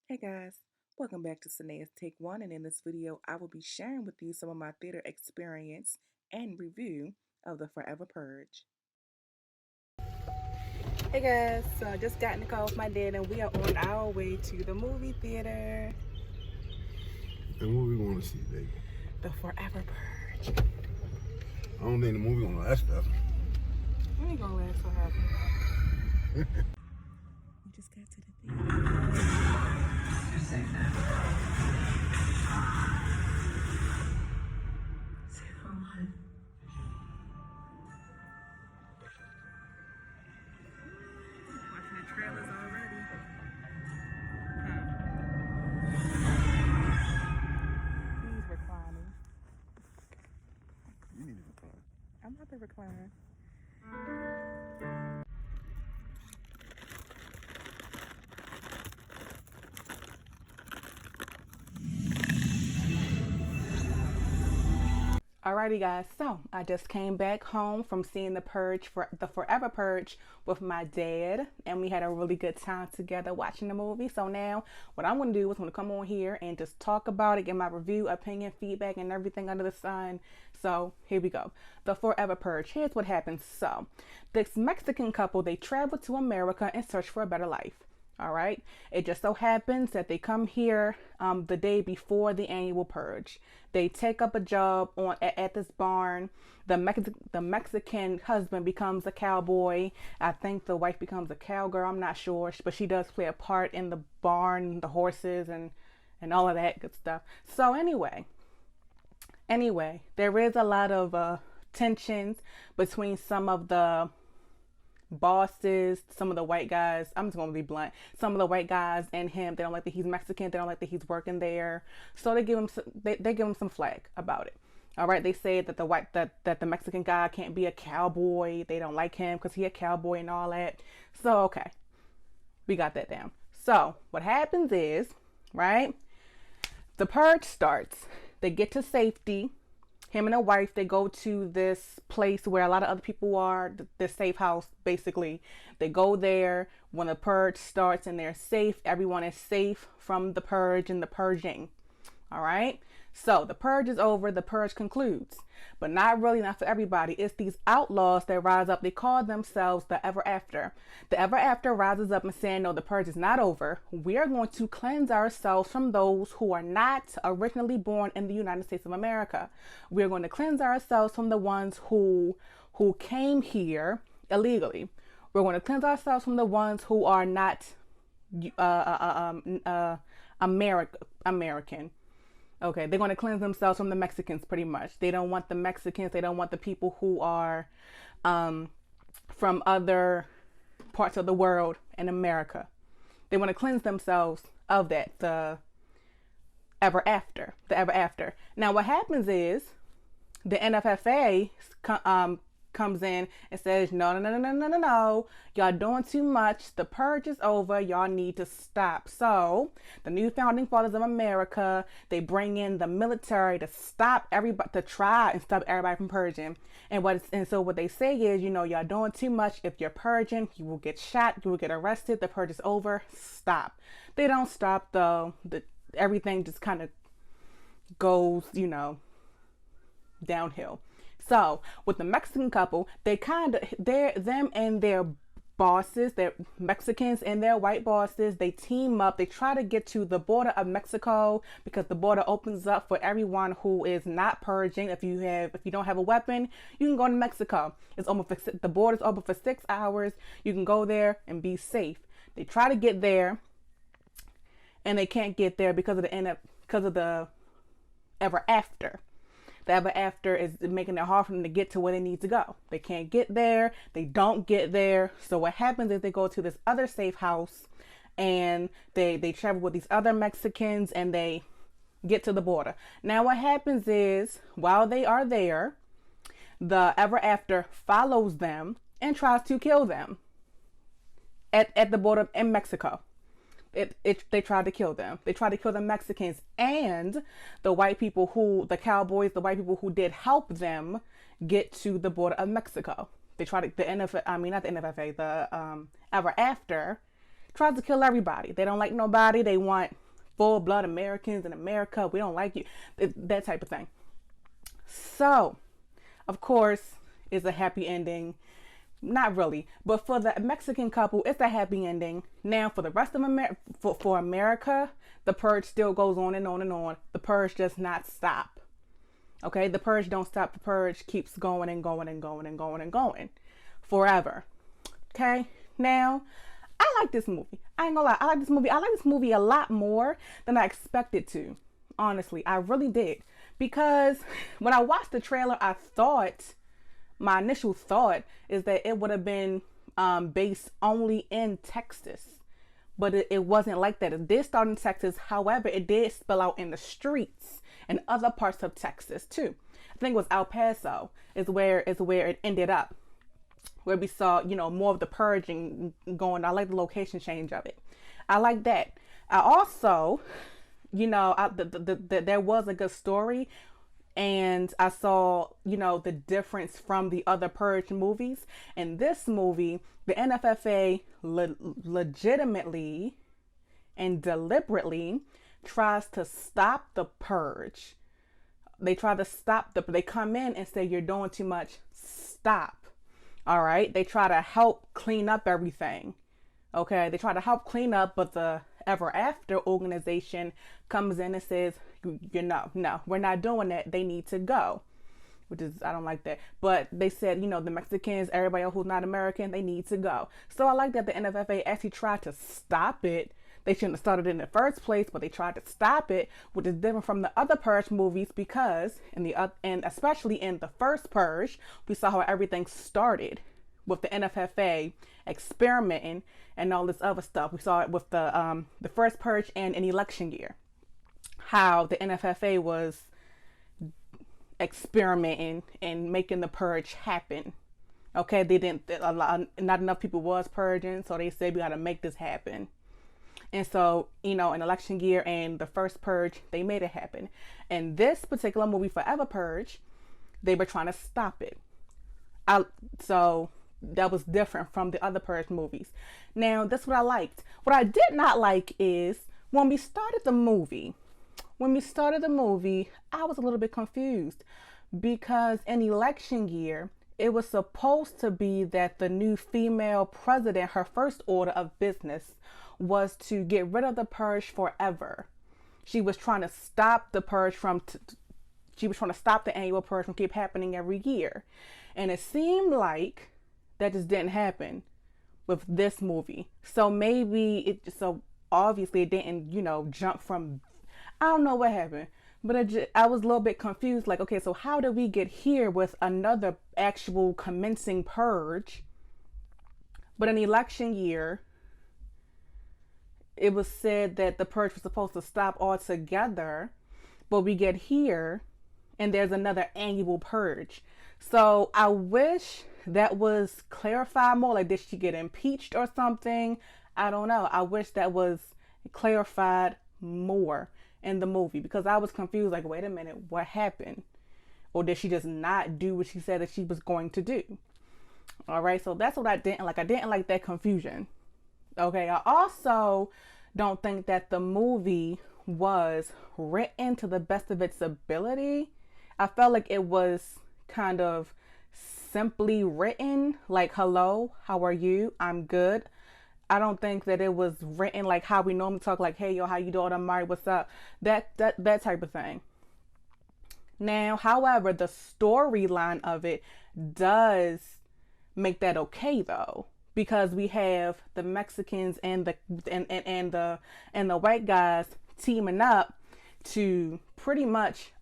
Hey guys, welcome back to Sanae's Take One, and in this video I will be sharing with you some of my theater experience and review of the Forever Purge. Hey guys, so I just got in the car with my dad and we are on our way to the movie theater. And what we want to see, baby? The Forever Purge. I don't think the movie gonna last forever. We ain't gonna last forever. We just got to the theater. You're safe now. Safe from what? Watching the trailers already. He's reclining. You need to recline. I'm not the recliner. Alrighty guys, so I just came back home from seeing the Forever Purge with my dad, and we had a really good time together watching the movie. So now what I'm going to do is I'm going to come on here and just talk about it, get my review, opinion, feedback, and everything under the sun. So here we go. The Forever Purge. Here's what happens. So this Mexican couple, they travel to America in search for a better life. All right. It just so happens that they come here the day before the annual purge. They take up a job at this barn. The Mexican husband becomes a cowboy. I think the wife becomes a cowgirl. I'm not sure, but she does play a part in the barn, the horses, and all of that good stuff. So anyway, there is a lot of tensions between some of the bosses, some of the white guys. I'm just gonna be blunt. Some of the white guys and him, they don't like that he's Mexican. They don't like that he's working there. So they give him they give him some flack about it. All right, they say that the Mexican guy can't be a cowboy. They don't like him because he a cowboy and all that. So okay, we got that down. So what happens is, right, the purge starts. They get to safety. Him and a wife, they go to this place where a lot of other people are, this safe house, basically. They go there when the purge starts and they're safe. Everyone is safe from the purge and the purging. All right. So the purge is over. The purge concludes, but not really, not for everybody. It's these outlaws that rise up. They call themselves the Ever After. The Ever After rises up and saying, no, the purge is not over. We are going to cleanse ourselves from those who are not originally born in the United States of America. We are going to cleanse ourselves from the ones who came here illegally. We're going to cleanse ourselves from the ones who are not American. Okay, they're going to cleanse themselves from the Mexicans pretty much. They don't want the Mexicans. They don't want the people who are from other parts of the world in America. They want to cleanse themselves of that, the ever after, the ever after. Now what happens is the NFFA comes in and says, no, y'all doing too much. The purge is over. Y'all need to stop. So the new founding fathers of America, they bring in the military to stop everybody, to try and stop everybody from purging. And so what they say is, y'all doing too much. If you're purging, you will get shot. You will get arrested. The purge is over. Stop. They don't stop though. Everything just kind of goes, downhill. So with the Mexican couple, them and their bosses, their Mexicans and their white bosses, they team up. They try to get to the border of Mexico because the border opens up for everyone who is not purging. If you don't have a weapon, you can go to Mexico. The border's open for 6 hours. You can go there and be safe. They try to get there and they can't get there because of the ever after. The ever after is making it hard for them to get to where they need to go. They can't get there. They don't get there. So what happens is they go to this other safe house and they travel with these other Mexicans and they get to the border. Now what happens is while they are there, the ever after follows them and tries to kill them at the border in Mexico. They tried to kill them. They tried to kill the Mexicans and the white people the cowboys, the white people who did help them get to the border of Mexico. They tried to, not the NFFA, the Ever After Tries to kill everybody. They don't like nobody. They want full blood Americans in America. We don't like you. That type of thing. So, of course, it's a happy ending. Not really, but for the Mexican couple, it's a happy ending. Now, for the rest of America, for America, the purge still goes on and on and on. The purge does not stop. Okay, the purge don't stop. The purge keeps going and going and going and going and going forever. Okay, now I like this movie. I ain't gonna lie, I like this movie. I like this movie a lot more than I expected to. Honestly, I really did, because when I watched the trailer, my initial thought is that it would have been based only in Texas, but it wasn't like that. It did start in Texas. However, it did spill out in the streets and other parts of Texas too. I think it was El Paso is where it ended up, where we saw, more of the purging going. I like the location change of it. I like that. I also, there was a good story. And I saw, the difference from the other Purge movies. In this movie, the NFFA legitimately and deliberately tries to stop the purge. They try to stop they come in and say, you're doing too much. Stop. All right. They try to help clean up everything. Okay. They try to help clean up, but the Ever After organization comes in and says, no, we're not doing that. They need to go, which is, I don't like that. But they said, the Mexicans, everybody else who's not American, they need to go. So I like that the NFFA actually tried to stop it. They shouldn't have started in the first place, but they tried to stop it, which is different from the other Purge movies, because and especially in the first Purge, we saw how everything started with the NFFA experimenting and all this other stuff. We saw it with the first Purge and an election year, how the NFFA was experimenting and making the purge happen. Okay, not enough people was purging, so they said we got to make this happen. And so, in election year and the first purge, they made it happen. And this particular movie, Forever Purge, they were trying to stop it. So that was different from the other Purge movies. Now, that's what I liked. What I did not like is when we started the movie, I was a little bit confused, because in election year, it was supposed to be that the new female president, her first order of business was to get rid of the purge forever. She was trying to stop the purge she was trying to stop the annual purge from keep happening every year. And it seemed like that just didn't happen with this movie. So obviously it didn't, jump from, I don't know what happened, but I was a little bit confused. Like, okay, so how did we get here with another actual commencing purge? But in election year, it was said that the purge was supposed to stop altogether, but we get here and there's another annual purge. So I wish that was clarified more. Like, did she get impeached or something? I don't know. I wish that was clarified more in the movie, because I was confused. Like, wait a minute, what happened? Or did she just not do what she said that she was going to do? All right, so that's what I didn't like. I didn't like that confusion. Okay, I also don't think that the movie was written to the best of its ability. I felt like it was kind of simply written, like, hello, how are you? I'm good. I don't think that it was written like how we normally talk, like, hey, yo, how you doing? I'm Mari, what's up? That type of thing. Now, however, the storyline of it does make that okay, though, because we have the Mexicans and the white guys teaming up to pretty much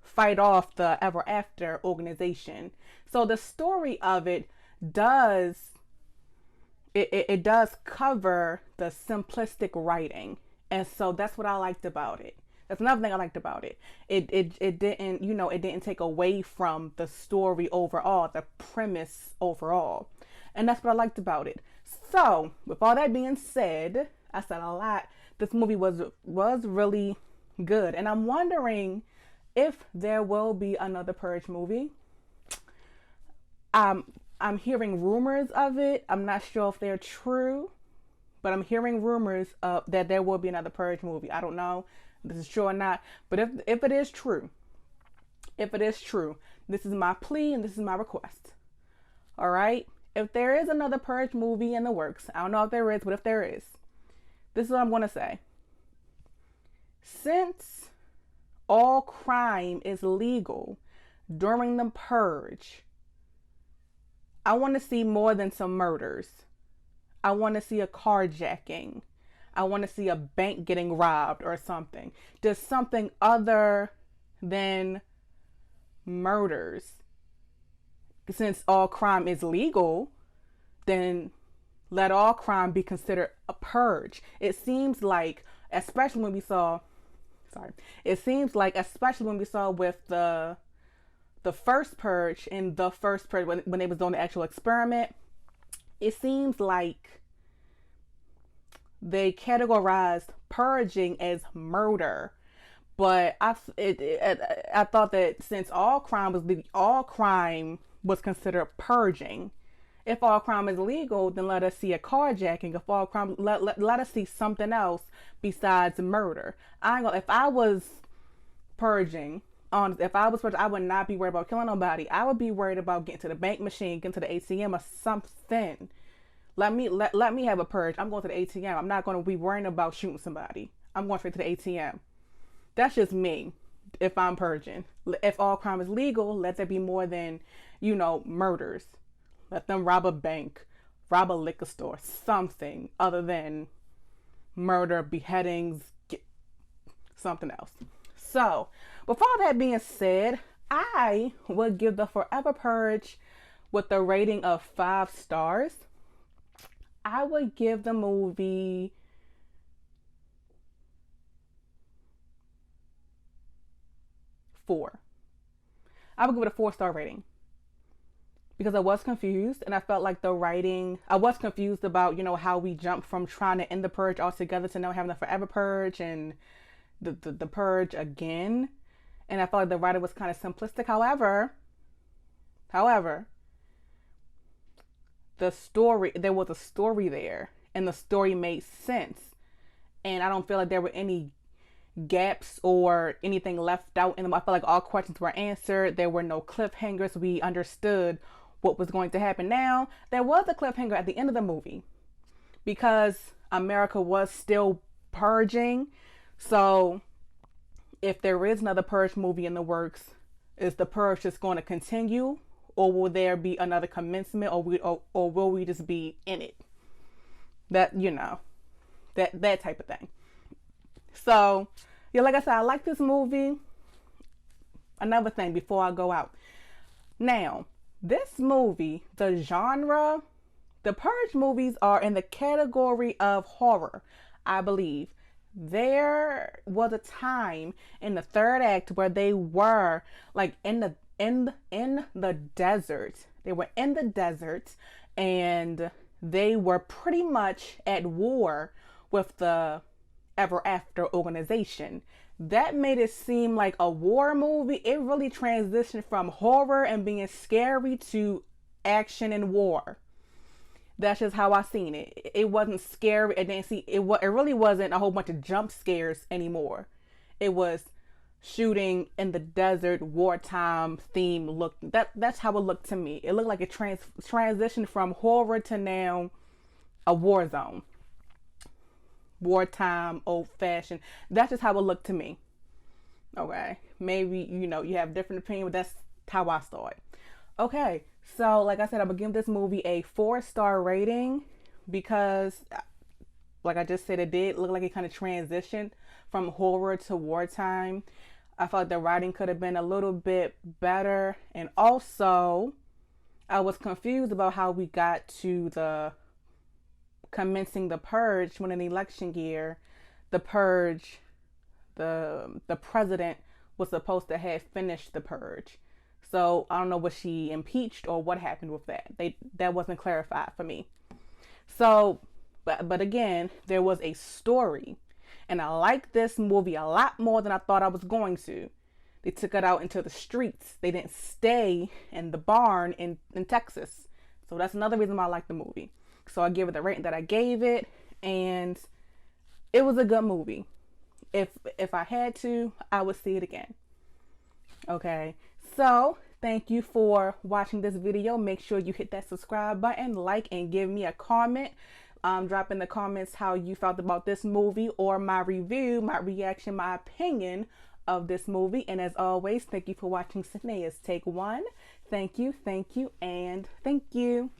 fight off the Ever After organization. So the story of it does cover the simplistic writing, and so that's what I liked about it. That's another thing I liked about it. It didn't, it didn't take away from the story overall, the premise overall. And that's what I liked about it. So, with all that being said, I said a lot. This movie was really good. And I'm wondering if there will be another Purge movie. I'm hearing rumors of it. I'm not sure if they're true, but I'm hearing rumors that there will be another Purge movie. I don't know if this is true or not, but if it is true, this is my plea and this is my request. All right? If there is another Purge movie in the works, I don't know if there is, but if there is, this is what I'm going to say. Since all crime is legal during the Purge, I want to see more than some murders. I want to see a carjacking. I want to see a bank getting robbed or something. Just something other than murders. Since all crime is legal, then let all crime be considered a purge. It seems like, especially when we saw with the first purge and the first purge when they was doing the actual experiment, it seems like they categorized purging as murder. But I thought that since all crime was considered purging, if all crime is legal, then let us see a carjacking. If all crime, let us see something else besides murder. If I was purging, I would not be worried about killing nobody. I would be worried about getting to the bank machine, getting to the ATM or something. Let me have a purge. I'm going to the ATM. I'm not going to be worrying about shooting somebody. I'm going straight to the ATM. That's just me. If I'm purging, if all crime is legal, let there be more than, murders. Let them rob a bank, rob a liquor store, something other than murder, beheadings, something else. So, with all that being said, I would give the Forever Purge with a rating of 5 stars. I would give the movie 4. I would give it a 4-star rating because I was confused and I felt like the writing, I was confused about, how we jumped from trying to end the purge altogether to now having the Forever Purge and the purge again. And I felt like the writer was kind of simplistic. However, there was a story there and the story made sense. And I don't feel like there were any gaps or anything left out in them. I feel like all questions were answered. There were no cliffhangers. We understood what was going to happen. Now, there was a cliffhanger at the end of the movie because America was still purging. So if there is another Purge movie in the works, is the purge just going to continue, or will there be another commencement, or will we just be in it? That that type of thing. So, yeah, like I said, I like this movie. Another thing before I go out. Now, this movie, the genre, the Purge movies are in the category of horror, I believe. There was a time in the third act where they were like in the desert. They were in the desert and they were pretty much at war with the Ever After organization. That made it seem like a war movie. It really transitioned from horror and being scary to action and war. That's just how I seen it. It wasn't scary. It really wasn't a whole bunch of jump scares anymore. It was shooting in the desert, wartime theme look. That's how it looked to me. It looked like it transitioned from horror to now a war zone. Wartime, old fashioned. That's just how it looked to me. Okay. Maybe, you have different opinion, but that's how I saw it. Okay. So, like I said, I'm going to give this movie a 4-star rating because, like I just said, it did look like it kind of transitioned from horror to wartime. I felt like the writing could have been a little bit better. And also, I was confused about how we got to the commencing the purge when in the election year, the purge, the president was supposed to have finished the purge. So I don't know, was she impeached or what happened with that? That wasn't clarified for me. So, but again, there was a story, and I liked this movie a lot more than I thought I was going to. They took it out into the streets. They didn't stay in the barn in Texas. So that's another reason why I like the movie. So I give it the rating that I gave it. and it was a good movie. If I had to, I would see it again. Okay, so thank you for watching this video. Make sure you hit that subscribe button, like, and give me a comment. Drop in the comments how you felt about this movie or my review, my reaction, my opinion of this movie. And as always, thank you for watching Sanaya's Take One. Thank you, and thank you.